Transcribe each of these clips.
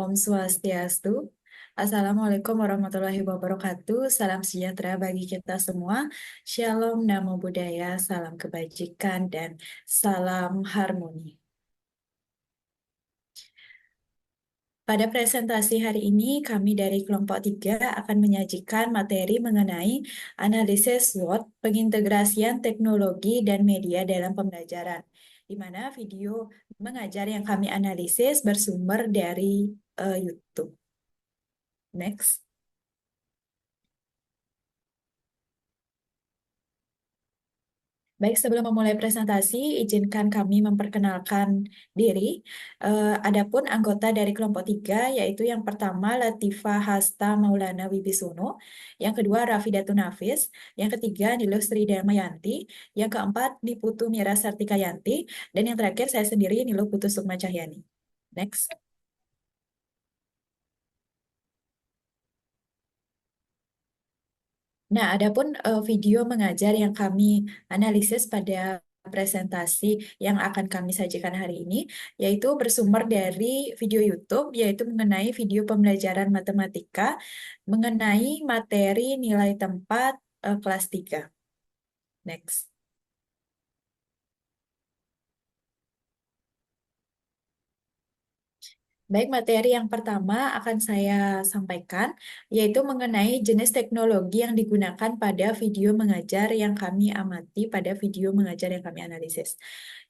Om Swastiastu. Assalamualaikum warahmatullahi wabarakatuh. Salam sejahtera bagi kita semua. Shalom, namo buddhaya, salam kebajikan, dan salam harmoni. Pada presentasi hari ini, kami dari kelompok 3 akan menyajikan materi mengenai analisis SWOT, pengintegrasian teknologi dan media dalam pembelajaran, di mana video mengajar yang kami analisis bersumber dari YouTube. Next. Baik, sebelum memulai presentasi, izinkan kami memperkenalkan diri. Adapun anggota dari kelompok 3, yaitu yang pertama Latifah Hasta Maulana Wibisono, yang kedua Rafidatun Nafis, yang ketiga Nilustri Damayanti, yang keempat Niputu Mira Sartikayanti, dan yang terakhir saya sendiri Niluh Putu Sukma Cahyani. Next. Nah, adapun video mengajar yang kami analisis pada presentasi yang akan kami sajikan hari ini, yaitu bersumber dari video YouTube, yaitu mengenai video pembelajaran matematika, mengenai materi nilai tempat kelas 3. Next. Baik, materi yang pertama akan saya sampaikan, yaitu mengenai jenis teknologi yang digunakan pada video mengajar yang kami amati pada video mengajar yang kami analisis.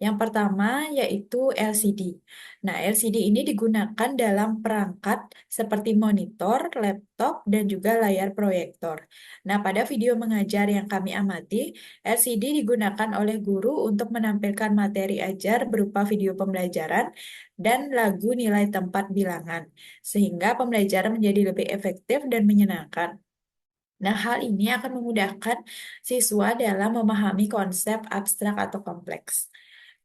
Yang pertama yaitu LCD. Nah, LCD ini digunakan dalam perangkat seperti monitor, laptop, dan juga layar proyektor. Nah, pada video mengajar yang kami amati, LCD digunakan oleh guru untuk menampilkan materi ajar berupa video pembelajaran dan lagu nilai tempat bilangan, sehingga pembelajaran menjadi lebih efektif dan menyenangkan. Nah, hal ini akan memudahkan siswa dalam memahami konsep abstrak atau kompleks.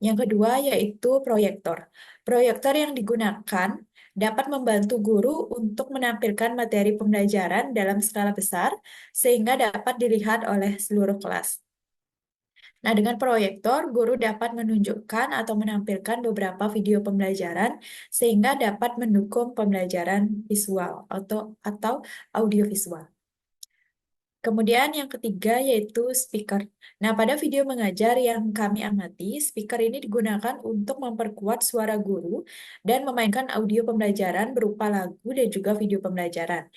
Yang kedua yaitu proyektor. Proyektor yang digunakan dapat membantu guru untuk menampilkan materi pembelajaran dalam skala besar sehingga dapat dilihat oleh seluruh kelas. Nah, dengan proyektor, guru dapat menunjukkan atau menampilkan beberapa video pembelajaran sehingga dapat mendukung pembelajaran visual atau audiovisual. Kemudian yang ketiga yaitu speaker. Nah, pada video mengajar yang kami amati, speaker ini digunakan untuk memperkuat suara guru dan memainkan audio pembelajaran berupa lagu dan juga video pembelajaran.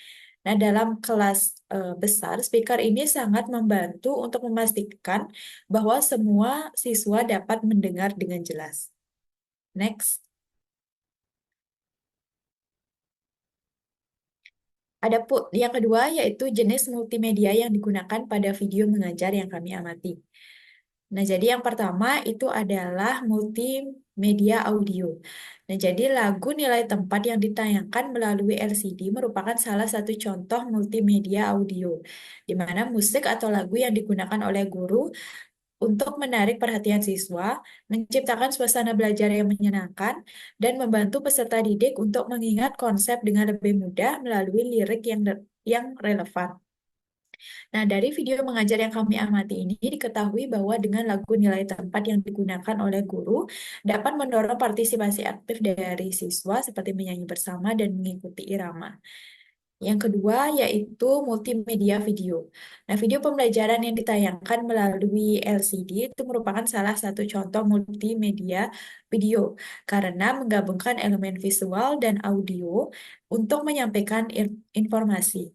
Nah, dalam kelas besar, speaker ini sangat membantu untuk memastikan bahwa semua siswa dapat mendengar dengan jelas. Next. Yang kedua yaitu jenis multimedia yang digunakan pada video mengajar yang kami amati. Nah, jadi yang pertama itu adalah multimedia audio. Nah, jadi lagu nilai tempat yang ditayangkan melalui LCD merupakan salah satu contoh multimedia audio, di mana musik atau lagu yang digunakan oleh guru untuk menarik perhatian siswa, menciptakan suasana belajar yang menyenangkan, dan membantu peserta didik untuk mengingat konsep dengan lebih mudah melalui lirik yang relevan. Nah, dari video mengajar yang kami amati ini diketahui bahwa dengan lagu nilai tempat yang digunakan oleh guru dapat mendorong partisipasi aktif dari siswa seperti menyanyi bersama dan mengikuti irama. Yang kedua yaitu multimedia video. Nah, video pembelajaran yang ditayangkan melalui LCD itu merupakan salah satu contoh multimedia video karena menggabungkan elemen visual dan audio untuk menyampaikan informasi.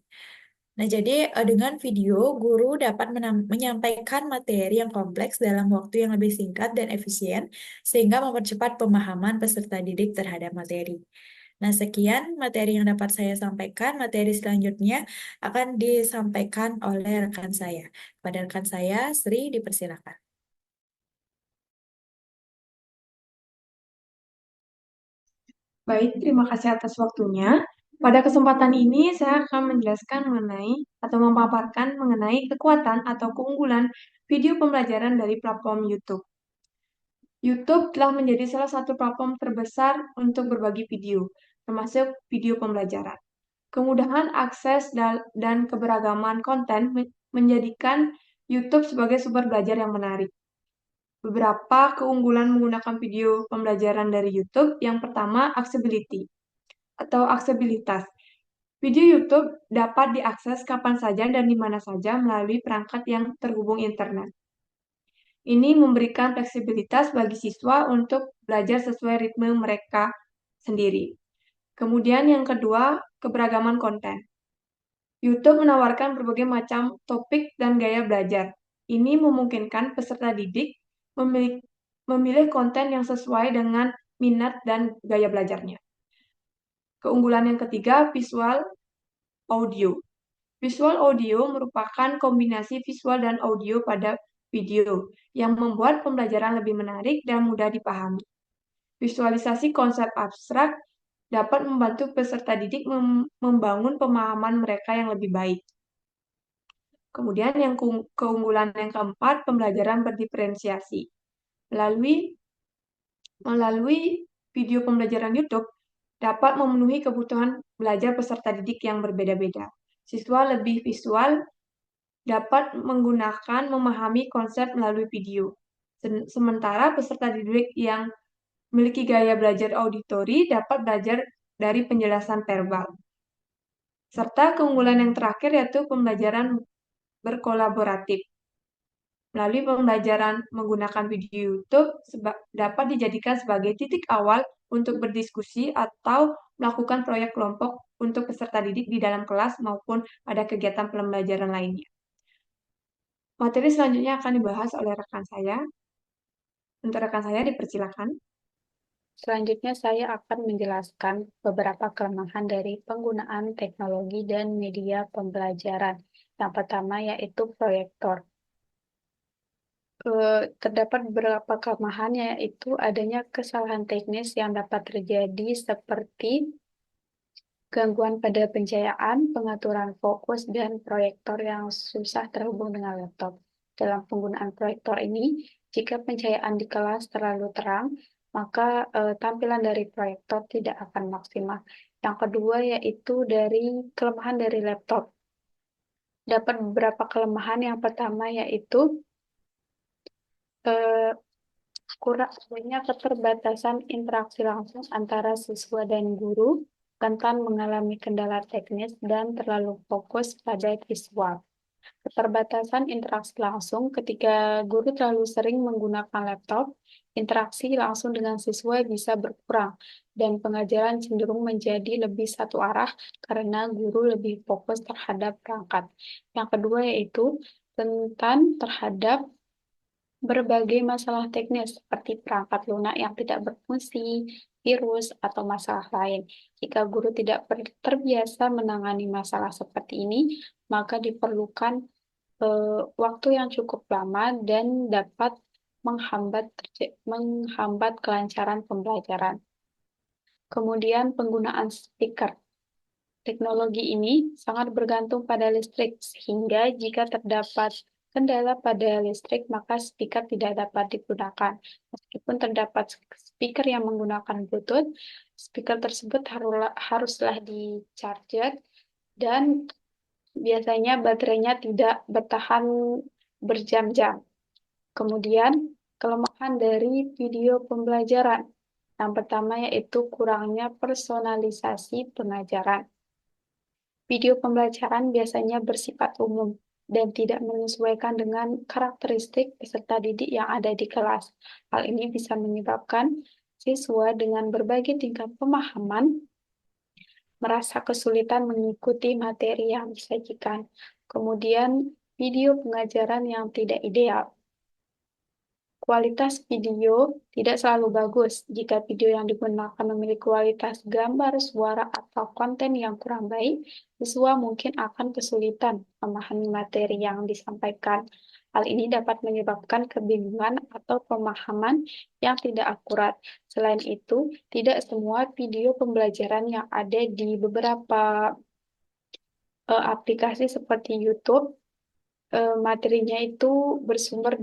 Nah, jadi dengan video, guru dapat menyampaikan materi yang kompleks dalam waktu yang lebih singkat dan efisien, sehingga mempercepat pemahaman peserta didik terhadap materi. Nah, sekian materi yang dapat saya sampaikan. Materi selanjutnya akan disampaikan oleh rekan saya. Pada rekan saya, Sri, dipersilakan. Baik, terima kasih atas waktunya. Pada kesempatan ini, saya akan menjelaskan mengenai atau memaparkan mengenai kekuatan atau keunggulan video pembelajaran dari platform YouTube. YouTube telah menjadi salah satu platform terbesar untuk berbagi video, termasuk video pembelajaran. Kemudahan akses dan keberagaman konten menjadikan YouTube sebagai sumber belajar yang menarik. Beberapa keunggulan menggunakan video pembelajaran dari YouTube. Yang pertama, accessibility. atau aksesibilitas. Video YouTube dapat diakses kapan saja dan di mana saja melalui perangkat yang terhubung internet. Ini memberikan fleksibilitas bagi siswa untuk belajar sesuai ritme mereka sendiri. Kemudian yang kedua, keberagaman konten. YouTube menawarkan berbagai macam topik dan gaya belajar. Ini memungkinkan peserta didik memilih konten yang sesuai dengan minat dan gaya belajarnya. Keunggulan yang ketiga, visual audio. Visual audio merupakan kombinasi visual dan audio pada video yang membuat pembelajaran lebih menarik dan mudah dipahami. Visualisasi konsep abstrak dapat membantu peserta didik membangun pemahaman mereka yang lebih baik. Kemudian yang keunggulan yang keempat, pembelajaran berdiferensiasi. Melalui video pembelajaran YouTube dapat memenuhi kebutuhan belajar peserta didik yang berbeda-beda. Siswa lebih visual dapat memahami konsep melalui video. Sementara peserta didik yang memiliki gaya belajar auditori dapat belajar dari penjelasan verbal. Serta keunggulan yang terakhir yaitu pembelajaran berkolaboratif. Melalui pembelajaran menggunakan video YouTube dapat dijadikan sebagai titik awal untuk berdiskusi atau melakukan proyek kelompok untuk peserta didik di dalam kelas maupun pada kegiatan pembelajaran lainnya. Materi selanjutnya akan dibahas oleh rekan saya. Untuk rekan saya dipersilakan. Selanjutnya saya akan menjelaskan beberapa kelemahan dari penggunaan teknologi dan media pembelajaran. Yang pertama yaitu proyektor. Terdapat beberapa kelemahan yaitu adanya kesalahan teknis yang dapat terjadi seperti gangguan pada pencahayaan, pengaturan fokus, dan proyektor yang susah terhubung dengan laptop. Dalam penggunaan proyektor ini, jika pencahayaan di kelas terlalu terang, maka tampilan dari proyektor tidak akan maksimal. Yang kedua yaitu dari kelemahan dari laptop. Dapat beberapa kelemahan. Yang pertama yaitu kurang adanya keterbatasan interaksi langsung antara siswa dan guru, rentan mengalami kendala teknis, dan terlalu fokus pada visual. Keterbatasan interaksi langsung ketika guru terlalu sering menggunakan laptop, interaksi langsung dengan siswa bisa berkurang, dan pengajaran cenderung menjadi lebih satu arah karena guru lebih fokus terhadap perangkat. Yang kedua yaitu rentan terhadap berbagai masalah teknis seperti perangkat lunak yang tidak berfungsi, virus, atau masalah lain. Jika guru tidak terbiasa menangani masalah seperti ini, maka diperlukan waktu yang cukup lama dan dapat menghambat kelancaran pembelajaran. Kemudian penggunaan speaker. Teknologi ini sangat bergantung pada listrik, sehingga jika terdapat kendala pada listrik, maka speaker tidak dapat digunakan. Meskipun terdapat speaker yang menggunakan Bluetooth, speaker tersebut haruslah di-charger dan biasanya baterainya tidak bertahan berjam-jam. Kemudian, kelemahan dari video pembelajaran. Yang pertama yaitu kurangnya personalisasi pengajaran. Video pembelajaran biasanya bersifat umum dan tidak menyesuaikan dengan karakteristik peserta didik yang ada di kelas. Hal ini bisa menyebabkan siswa dengan berbagai tingkat pemahaman merasa kesulitan mengikuti materi yang disajikan. Kemudian, video pengajaran yang tidak ideal. Kualitas video tidak selalu bagus. Jika video yang digunakan memiliki kualitas gambar, suara, atau konten yang kurang baik, siswa mungkin akan kesulitan memahami materi yang disampaikan. Hal ini dapat menyebabkan kebingungan atau pemahaman yang tidak akurat. Selain itu, tidak semua video pembelajaran yang ada di beberapa aplikasi seperti YouTube, materinya itu bersumber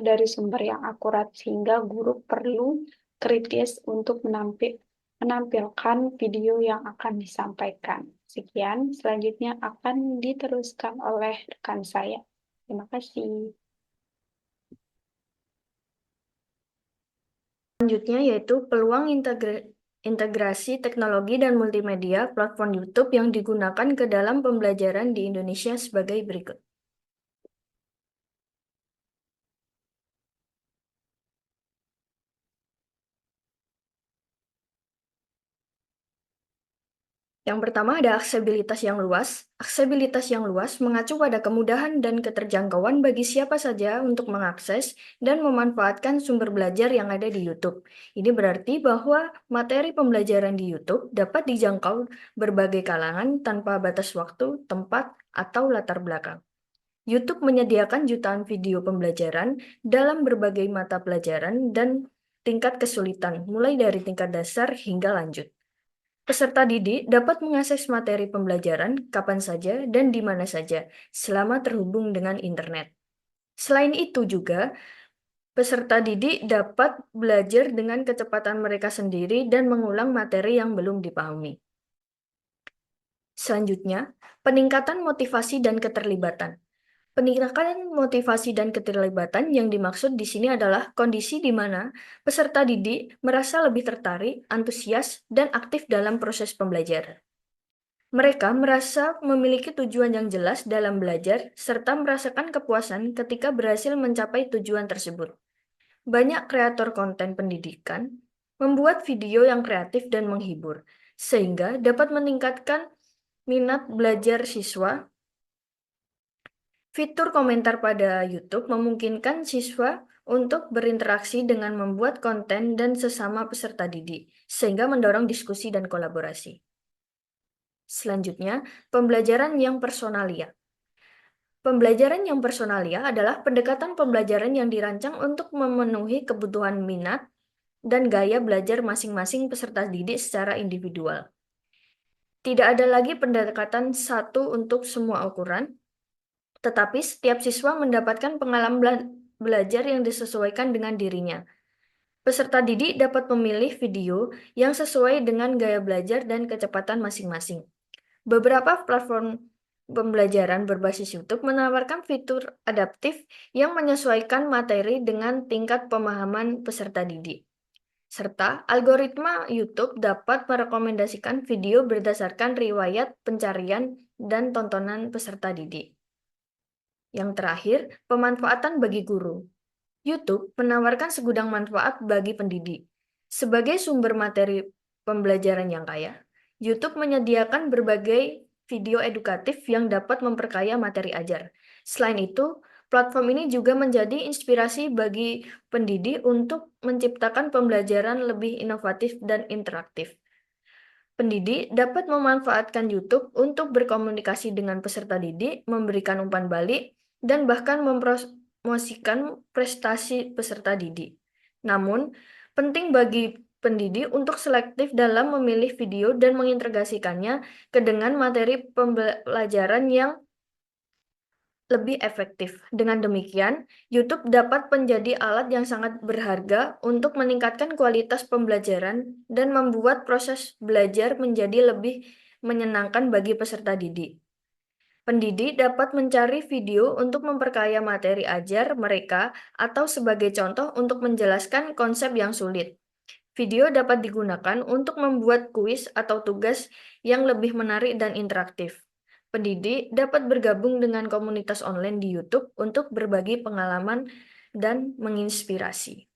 dari sumber yang akurat, sehingga guru perlu kritis untuk menampilkan video yang akan disampaikan. Sekian, selanjutnya akan diteruskan oleh rekan saya. Terima kasih. Selanjutnya yaitu peluang integrasi integrasi teknologi dan multimedia platform YouTube yang digunakan ke dalam pembelajaran di Indonesia sebagai berikut. Yang pertama ada aksesibilitas yang luas. Aksesibilitas yang luas mengacu pada kemudahan dan keterjangkauan bagi siapa saja untuk mengakses dan memanfaatkan sumber belajar yang ada di YouTube. Ini berarti bahwa materi pembelajaran di YouTube dapat dijangkau berbagai kalangan tanpa batas waktu, tempat, atau latar belakang. YouTube menyediakan jutaan video pembelajaran dalam berbagai mata pelajaran dan tingkat kesulitan, mulai dari tingkat dasar hingga lanjut. Peserta didik dapat mengakses materi pembelajaran kapan saja dan di mana saja, selama terhubung dengan internet. Selain itu juga, peserta didik dapat belajar dengan kecepatan mereka sendiri dan mengulang materi yang belum dipahami. Selanjutnya, peningkatan motivasi dan keterlibatan. Peningkatan motivasi dan keterlibatan yang dimaksud di sini adalah kondisi di mana peserta didik merasa lebih tertarik, antusias, dan aktif dalam proses pembelajaran. Mereka merasa memiliki tujuan yang jelas dalam belajar, serta merasakan kepuasan ketika berhasil mencapai tujuan tersebut. Banyak kreator konten pendidikan membuat video yang kreatif dan menghibur, sehingga dapat meningkatkan minat belajar siswa. Fitur komentar pada YouTube memungkinkan siswa untuk berinteraksi dengan membuat konten dan sesama peserta didik, sehingga mendorong diskusi dan kolaborasi. Selanjutnya, pembelajaran yang personalia. Pembelajaran yang personalia adalah pendekatan pembelajaran yang dirancang untuk memenuhi kebutuhan minat dan gaya belajar masing-masing peserta didik secara individual. Tidak ada lagi pendekatan satu untuk semua ukuran, tetapi setiap siswa mendapatkan pengalaman belajar yang disesuaikan dengan dirinya. Peserta didik dapat memilih video yang sesuai dengan gaya belajar dan kecepatan masing-masing. Beberapa platform pembelajaran berbasis YouTube menawarkan fitur adaptif yang menyesuaikan materi dengan tingkat pemahaman peserta didik. Serta algoritma YouTube dapat merekomendasikan video berdasarkan riwayat pencarian dan tontonan peserta didik. Yang terakhir, pemanfaatan bagi guru. YouTube menawarkan segudang manfaat bagi pendidik. Sebagai sumber materi pembelajaran yang kaya, YouTube menyediakan berbagai video edukatif yang dapat memperkaya materi ajar. Selain itu, platform ini juga menjadi inspirasi bagi pendidik untuk menciptakan pembelajaran lebih inovatif dan interaktif. Pendidik dapat memanfaatkan YouTube untuk berkomunikasi dengan peserta didik, memberikan umpan balik, dan bahkan mempromosikan prestasi peserta didik. Namun, penting bagi pendidik untuk selektif dalam memilih video dan mengintegrasikannya ke dengan materi pembelajaran yang lebih efektif. Dengan demikian, YouTube dapat menjadi alat yang sangat berharga untuk meningkatkan kualitas pembelajaran dan membuat proses belajar menjadi lebih menyenangkan bagi peserta didik. Pendidik dapat mencari video untuk memperkaya materi ajar mereka atau sebagai contoh untuk menjelaskan konsep yang sulit. Video dapat digunakan untuk membuat kuis atau tugas yang lebih menarik dan interaktif. Pendidik dapat bergabung dengan komunitas online di YouTube untuk berbagi pengalaman dan menginspirasi.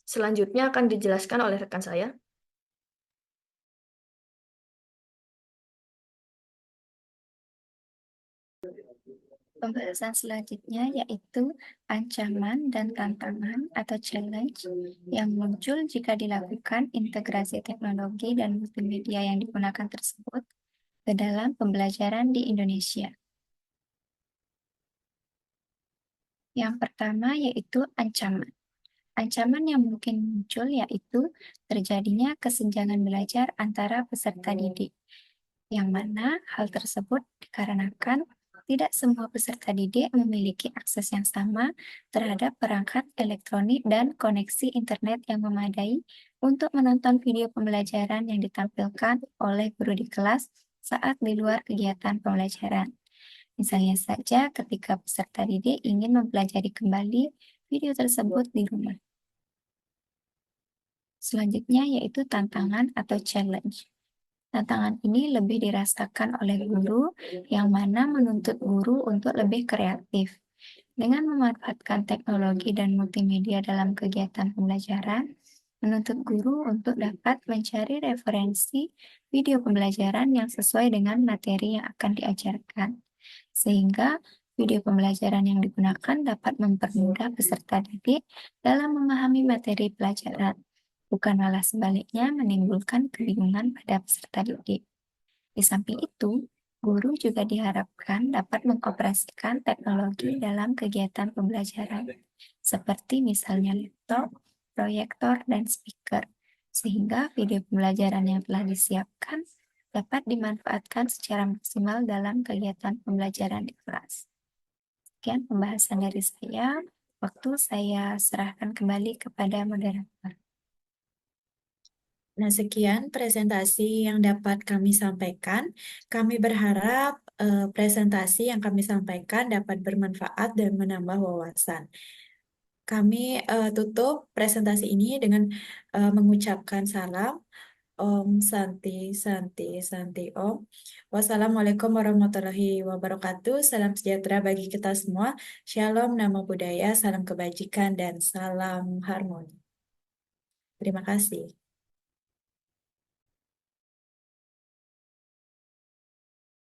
Selanjutnya akan dijelaskan oleh rekan saya. Pembahasan selanjutnya yaitu ancaman dan tantangan atau challenge yang muncul jika dilakukan integrasi teknologi dan multimedia yang digunakan tersebut ke dalam pembelajaran di Indonesia. Yang pertama yaitu ancaman. Ancaman yang mungkin muncul yaitu terjadinya kesenjangan belajar antara peserta didik, yang mana hal tersebut dikarenakan tidak semua peserta didik memiliki akses yang sama terhadap perangkat elektronik dan koneksi internet yang memadai untuk menonton video pembelajaran yang ditampilkan oleh guru di kelas saat di luar kegiatan pembelajaran. Misalnya saja ketika peserta didik ingin mempelajari kembali video tersebut di rumah. Selanjutnya yaitu tantangan atau challenge. Tantangan ini lebih dirasakan oleh guru yang mana menuntut guru untuk lebih kreatif. Dengan memanfaatkan teknologi dan multimedia dalam kegiatan pembelajaran, menuntut guru untuk dapat mencari referensi video pembelajaran yang sesuai dengan materi yang akan diajarkan. Sehingga video pembelajaran yang digunakan dapat mempermudah peserta didik dalam memahami materi pelajaran, bukan malah sebaliknya menimbulkan kebingungan pada peserta didik. Di samping itu, guru juga diharapkan dapat mengoperasikan teknologi dalam kegiatan pembelajaran, seperti misalnya laptop, proyektor, dan speaker, sehingga video pembelajaran yang telah disiapkan dapat dimanfaatkan secara maksimal dalam kegiatan pembelajaran di kelas. Sekian pembahasan dari saya. Waktu saya serahkan kembali kepada moderator. Nah, sekian presentasi yang dapat kami sampaikan. Kami berharap presentasi yang kami sampaikan dapat bermanfaat dan menambah wawasan. Kami tutup presentasi ini dengan mengucapkan salam. Om Santi, Santi, Santi Om. Wassalamualaikum warahmatullahi wabarakatuh. Salam sejahtera bagi kita semua. Shalom, namo buddhaya, salam kebajikan, dan salam harmoni. Terima kasih.